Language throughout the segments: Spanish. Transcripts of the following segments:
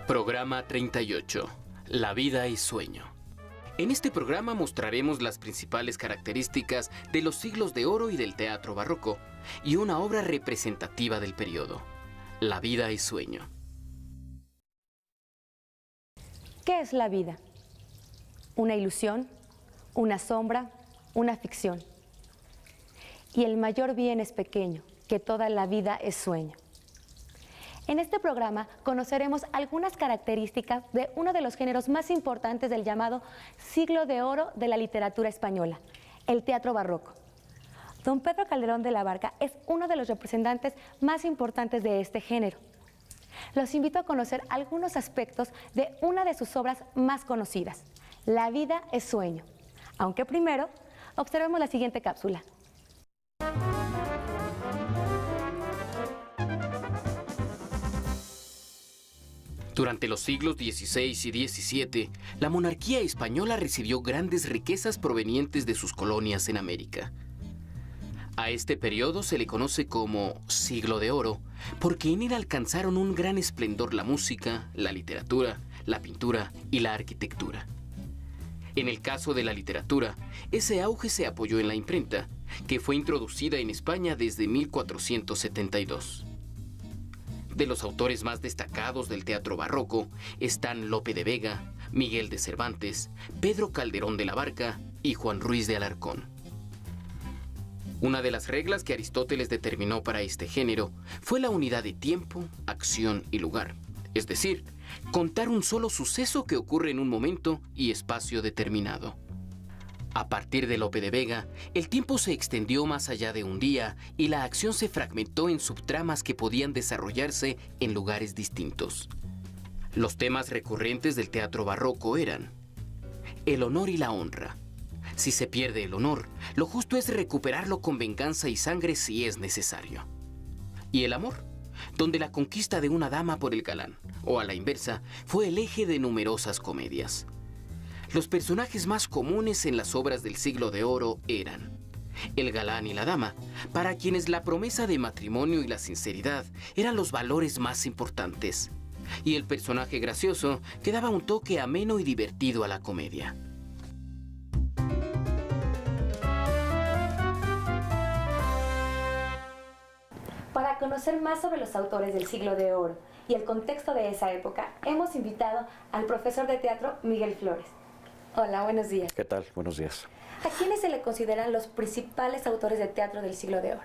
Programa 38. La vida y sueño. En este programa mostraremos las principales características de los siglos de oro y del teatro barroco y una obra representativa del periodo, La vida y sueño. ¿Qué es la vida? Una ilusión, una sombra, una ficción. Y el mayor bien es pequeño, que toda la vida es sueño. En este programa conoceremos algunas características de uno de los géneros más importantes del llamado siglo de oro de la literatura española, el teatro barroco. Don Pedro Calderón de la Barca es uno de los representantes más importantes de este género. Los invito a conocer algunos aspectos de una de sus obras más conocidas, La vida es sueño. Aunque primero, observemos la siguiente cápsula. Durante los siglos XVI y XVII, la monarquía española recibió grandes riquezas provenientes de sus colonias en América. A este periodo se le conoce como Siglo de Oro, porque en él alcanzaron un gran esplendor la música, la literatura, la pintura y la arquitectura. En el caso de la literatura, ese auge se apoyó en la imprenta, que fue introducida en España desde 1472. De los autores más destacados del teatro barroco están Lope de Vega, Miguel de Cervantes, Pedro Calderón de la Barca y Juan Ruiz de Alarcón. Una de las reglas que Aristóteles determinó para este género fue la unidad de tiempo, acción y lugar, es decir, contar un solo suceso que ocurre en un momento y espacio determinado. A partir de Lope de Vega, el tiempo se extendió más allá de un día y la acción se fragmentó en subtramas que podían desarrollarse en lugares distintos. Los temas recurrentes del teatro barroco eran el honor y la honra. Si se pierde el honor, lo justo es recuperarlo con venganza y sangre si es necesario. Y el amor, donde la conquista de una dama por el galán, o a la inversa, fue el eje de numerosas comedias. Los personajes más comunes en las obras del siglo de oro eran el galán y la dama, para quienes la promesa de matrimonio y la sinceridad eran los valores más importantes, y el personaje gracioso que daba un toque ameno y divertido a la comedia. Para conocer más sobre los autores del siglo de oro y el contexto de esa época, hemos invitado al profesor de teatro Miguel Flores. Hola, buenos días. ¿Qué tal? Buenos días. ¿A quiénes se le consideran los principales autores de teatro del siglo de oro?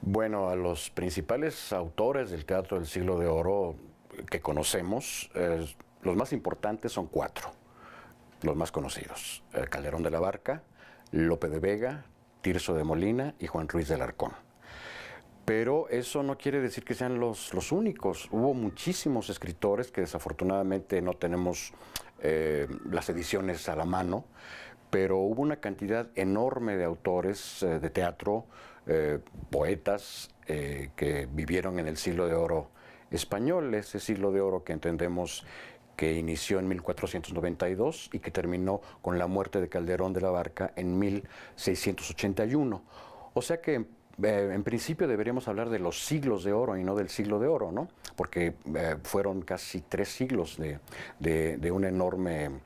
Bueno, a los principales autores del teatro del siglo de oro que conocemos, los más importantes son cuatro, los más conocidos. Calderón de la Barca, Lope de Vega, Tirso de Molina y Juan Ruiz de Alarcón. Pero eso no quiere decir que sean los únicos. Hubo muchísimos escritores que desafortunadamente no tenemos las ediciones a la mano, pero hubo una cantidad enorme de autores de teatro, poetas que vivieron en el siglo de oro español, ese siglo de oro que entendemos que inició en 1492 y que terminó con la muerte de Calderón de la Barca en 1681. O sea que en principio deberíamos hablar de los siglos de oro y no del siglo de oro, ¿no? Porque fueron casi 3 siglos de una enorme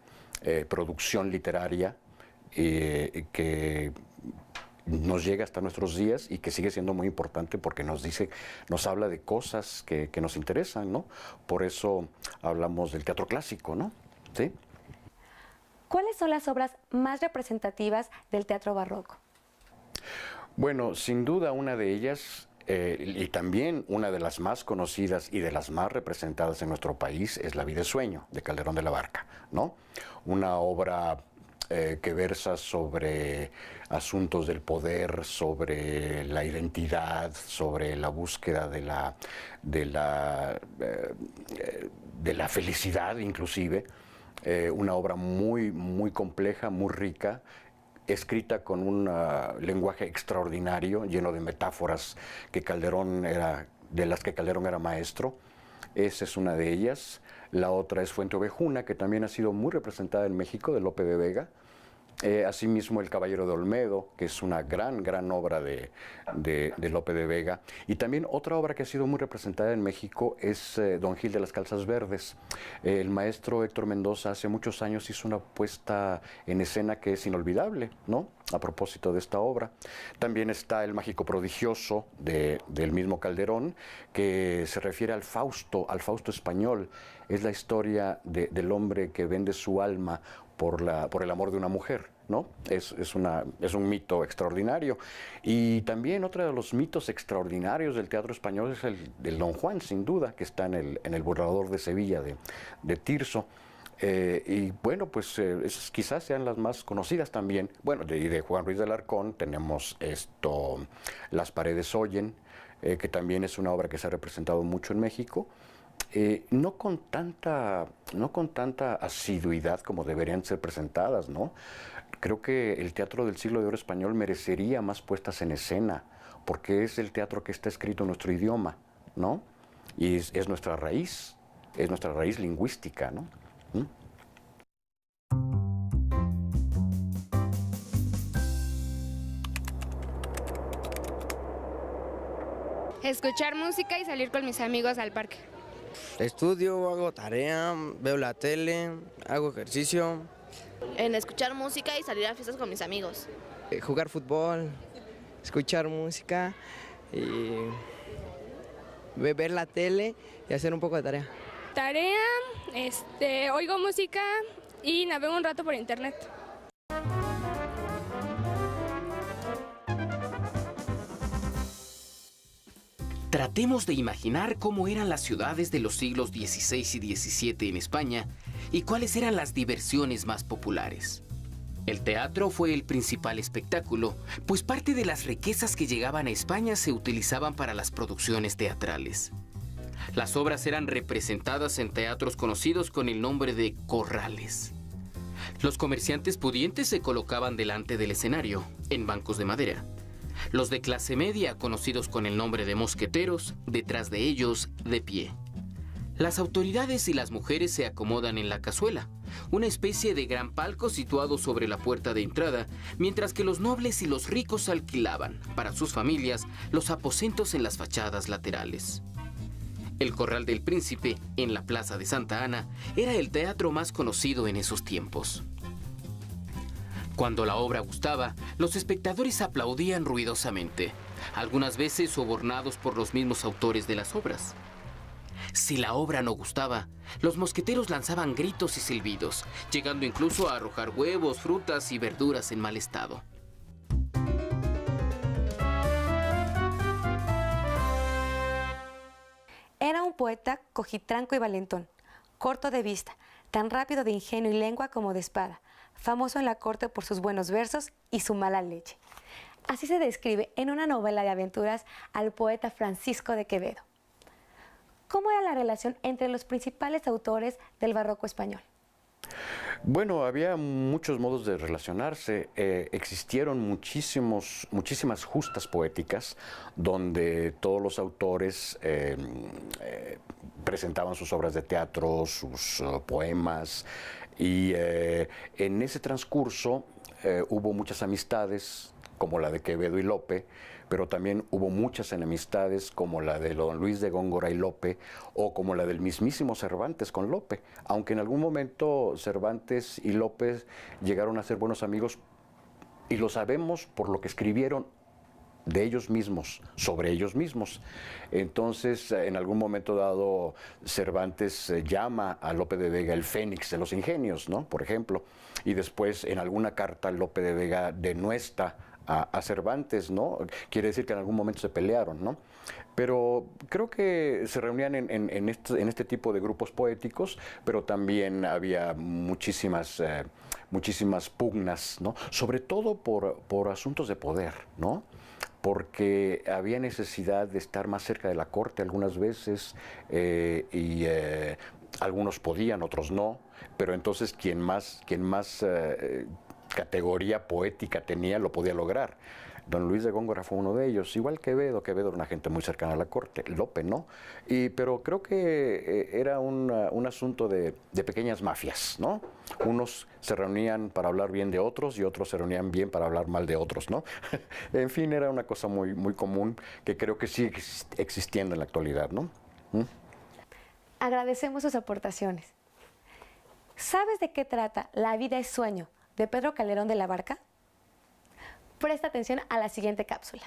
producción literaria que nos llega hasta nuestros días y que sigue siendo muy importante porque nos habla de cosas que nos interesan, ¿no? Por eso hablamos del teatro clásico, ¿no? ¿Sí? ¿Cuáles son las obras más representativas del teatro barroco? Bueno, sin duda una de ellas, y también una de las más conocidas y de las más representadas en nuestro país, es La vida y sueño, de Calderón de la Barca, ¿no? Una obra que versa sobre asuntos del poder, sobre la identidad, sobre la búsqueda de la felicidad inclusive. Una obra muy, muy compleja, muy rica, escrita con un lenguaje extraordinario, lleno de metáforas de las que Calderón era maestro. Esa es una de ellas. La otra es Fuente Ovejuna, que también ha sido muy representada en México, de Lope de Vega. Asimismo, El Caballero de Olmedo, que es una gran obra de Lope de Vega. Y también otra obra que ha sido muy representada en México es Don Gil de las Calzas Verdes. El maestro Héctor Mendoza hace muchos años hizo una puesta en escena que es inolvidable, ¿no?, a propósito de esta obra. También está El Mágico Prodigioso del mismo Calderón, que se refiere al Fausto español. Es la historia del hombre que vende su alma por el amor de una mujer, ¿no? Es un mito extraordinario. Y también otro de los mitos extraordinarios del teatro español es el del Don Juan, sin duda, que está en el Burlador de Sevilla de Tirso. Y bueno, pues esas quizás sean las más conocidas también. Bueno, de Juan Ruiz de Alarcón tenemos Las paredes oyen, que también es una obra que se ha representado mucho en México. No con tanta asiduidad como deberían ser presentadas, ¿no? Creo que el teatro del siglo de oro español merecería más puestas en escena, porque es el teatro que está escrito en nuestro idioma, ¿no? Y es nuestra raíz lingüística, ¿no? ¿Mm? Escuchar música y salir con mis amigos al parque. Estudio, hago tarea, veo la tele, hago ejercicio. En escuchar música y salir a fiestas con mis amigos. Jugar fútbol, escuchar música y ver la tele y hacer un poco de tarea. Tarea, oigo música y navego un rato por internet. Tratemos de imaginar cómo eran las ciudades de los siglos XVI y XVII en España y cuáles eran las diversiones más populares. El teatro fue el principal espectáculo, pues parte de las riquezas que llegaban a España se utilizaban para las producciones teatrales. Las obras eran representadas en teatros conocidos con el nombre de corrales. Los comerciantes pudientes se colocaban delante del escenario, en bancos de madera. Los de clase media, conocidos con el nombre de mosqueteros, detrás de ellos, de pie. Las autoridades y las mujeres se acomodan en la cazuela, una especie de gran palco situado sobre la puerta de entrada, mientras que los nobles y los ricos alquilaban, para sus familias, los aposentos en las fachadas laterales. El Corral del Príncipe, en la Plaza de Santa Ana, era el teatro más conocido en esos tiempos. Cuando la obra gustaba, los espectadores aplaudían ruidosamente, algunas veces sobornados por los mismos autores de las obras. Si la obra no gustaba, los mosqueteros lanzaban gritos y silbidos, llegando incluso a arrojar huevos, frutas y verduras en mal estado. Era un poeta cojitranco y valentón, corto de vista, tan rápido de ingenio y lengua como de espada, famoso en la corte por sus buenos versos y su mala leche. Así se describe en una novela de aventuras al poeta Francisco de Quevedo. ¿Cómo era la relación entre los principales autores del barroco español? Bueno, había muchos modos de relacionarse. Existieron muchísimas justas poéticas donde todos los autores presentaban sus obras de teatro, sus poemas, y en ese transcurso hubo muchas amistades, como la de Quevedo y Lope, pero también hubo muchas enemistades como la de don Luis de Góngora y Lope o como la del mismísimo Cervantes con Lope, aunque en algún momento Cervantes y Lope llegaron a ser buenos amigos y lo sabemos por lo que escribieron de ellos mismos, sobre ellos mismos. Entonces, en algún momento dado, Cervantes llama a Lope de Vega el Fénix de los ingenios, ¿no?, por ejemplo, y después en alguna carta Lope de Vega denuestra a Cervantes, ¿no? Quiere decir que en algún momento se pelearon, ¿no? Pero creo que se reunían en este tipo de grupos poéticos, pero también había muchísimas pugnas, ¿no? Sobre todo por asuntos de poder, ¿no? Porque había necesidad de estar más cerca de la corte algunas veces y algunos podían, otros no, pero entonces quien más categoría poética tenía lo podía lograr. Don Luis de Góngora fue uno de ellos, igual Quevedo. Quevedo era una gente muy cercana a la corte, Lope no. Pero creo que era un asunto de pequeñas mafias, ¿no? Unos se reunían para hablar bien de otros y otros se reunían bien para hablar mal de otros, ¿no? En fin, era una cosa muy, muy común que creo que sigue existiendo en la actualidad, ¿no? Agradecemos sus aportaciones. ¿Sabes de qué trata La vida es sueño, de Pedro Calderón de la Barca? Presta atención a la siguiente cápsula.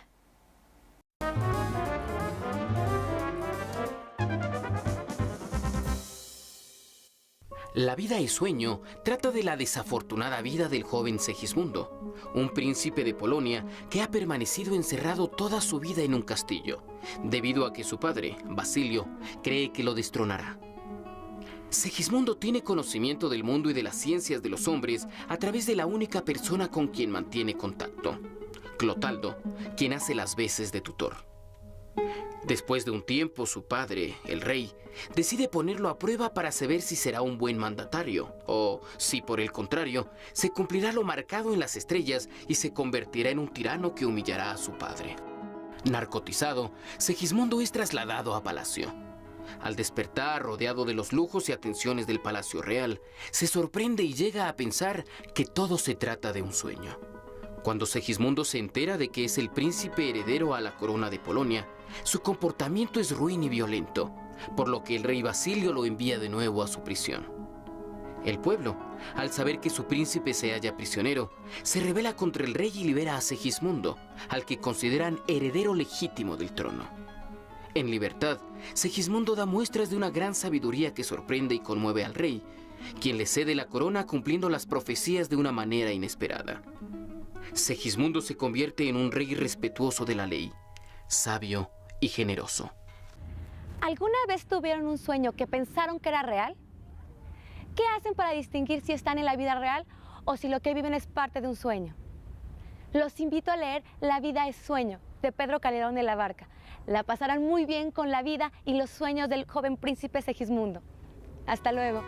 La vida es sueño trata de la desafortunada vida del joven Segismundo, un príncipe de Polonia que ha permanecido encerrado toda su vida en un castillo, debido a que su padre, Basilio, cree que lo destronará. Segismundo tiene conocimiento del mundo y de las ciencias de los hombres a través de la única persona con quien mantiene contacto, Clotaldo, quien hace las veces de tutor. Después de un tiempo, su padre, el rey, decide ponerlo a prueba para saber si será un buen mandatario o si, por el contrario, se cumplirá lo marcado en las estrellas y se convertirá en un tirano que humillará a su padre. Narcotizado, Segismundo es trasladado a palacio. Al despertar, rodeado de los lujos y atenciones del Palacio Real, se sorprende y llega a pensar que todo se trata de un sueño. Cuando Segismundo se entera de que es el príncipe heredero a la corona de Polonia, su comportamiento es ruin y violento, por lo que el rey Basilio lo envía de nuevo a su prisión. El pueblo, al saber que su príncipe se halla prisionero, se rebela contra el rey y libera a Segismundo, al que consideran heredero legítimo del trono. En libertad, Segismundo da muestras de una gran sabiduría que sorprende y conmueve al rey, quien le cede la corona cumpliendo las profecías de una manera inesperada. Segismundo se convierte en un rey respetuoso de la ley, sabio y generoso. ¿Alguna vez tuvieron un sueño que pensaron que era real? ¿Qué hacen para distinguir si están en la vida real o si lo que viven es parte de un sueño? Los invito a leer La vida es sueño, de Pedro Calderón de la Barca. La pasarán muy bien con la vida y los sueños del joven príncipe Segismundo. Hasta luego.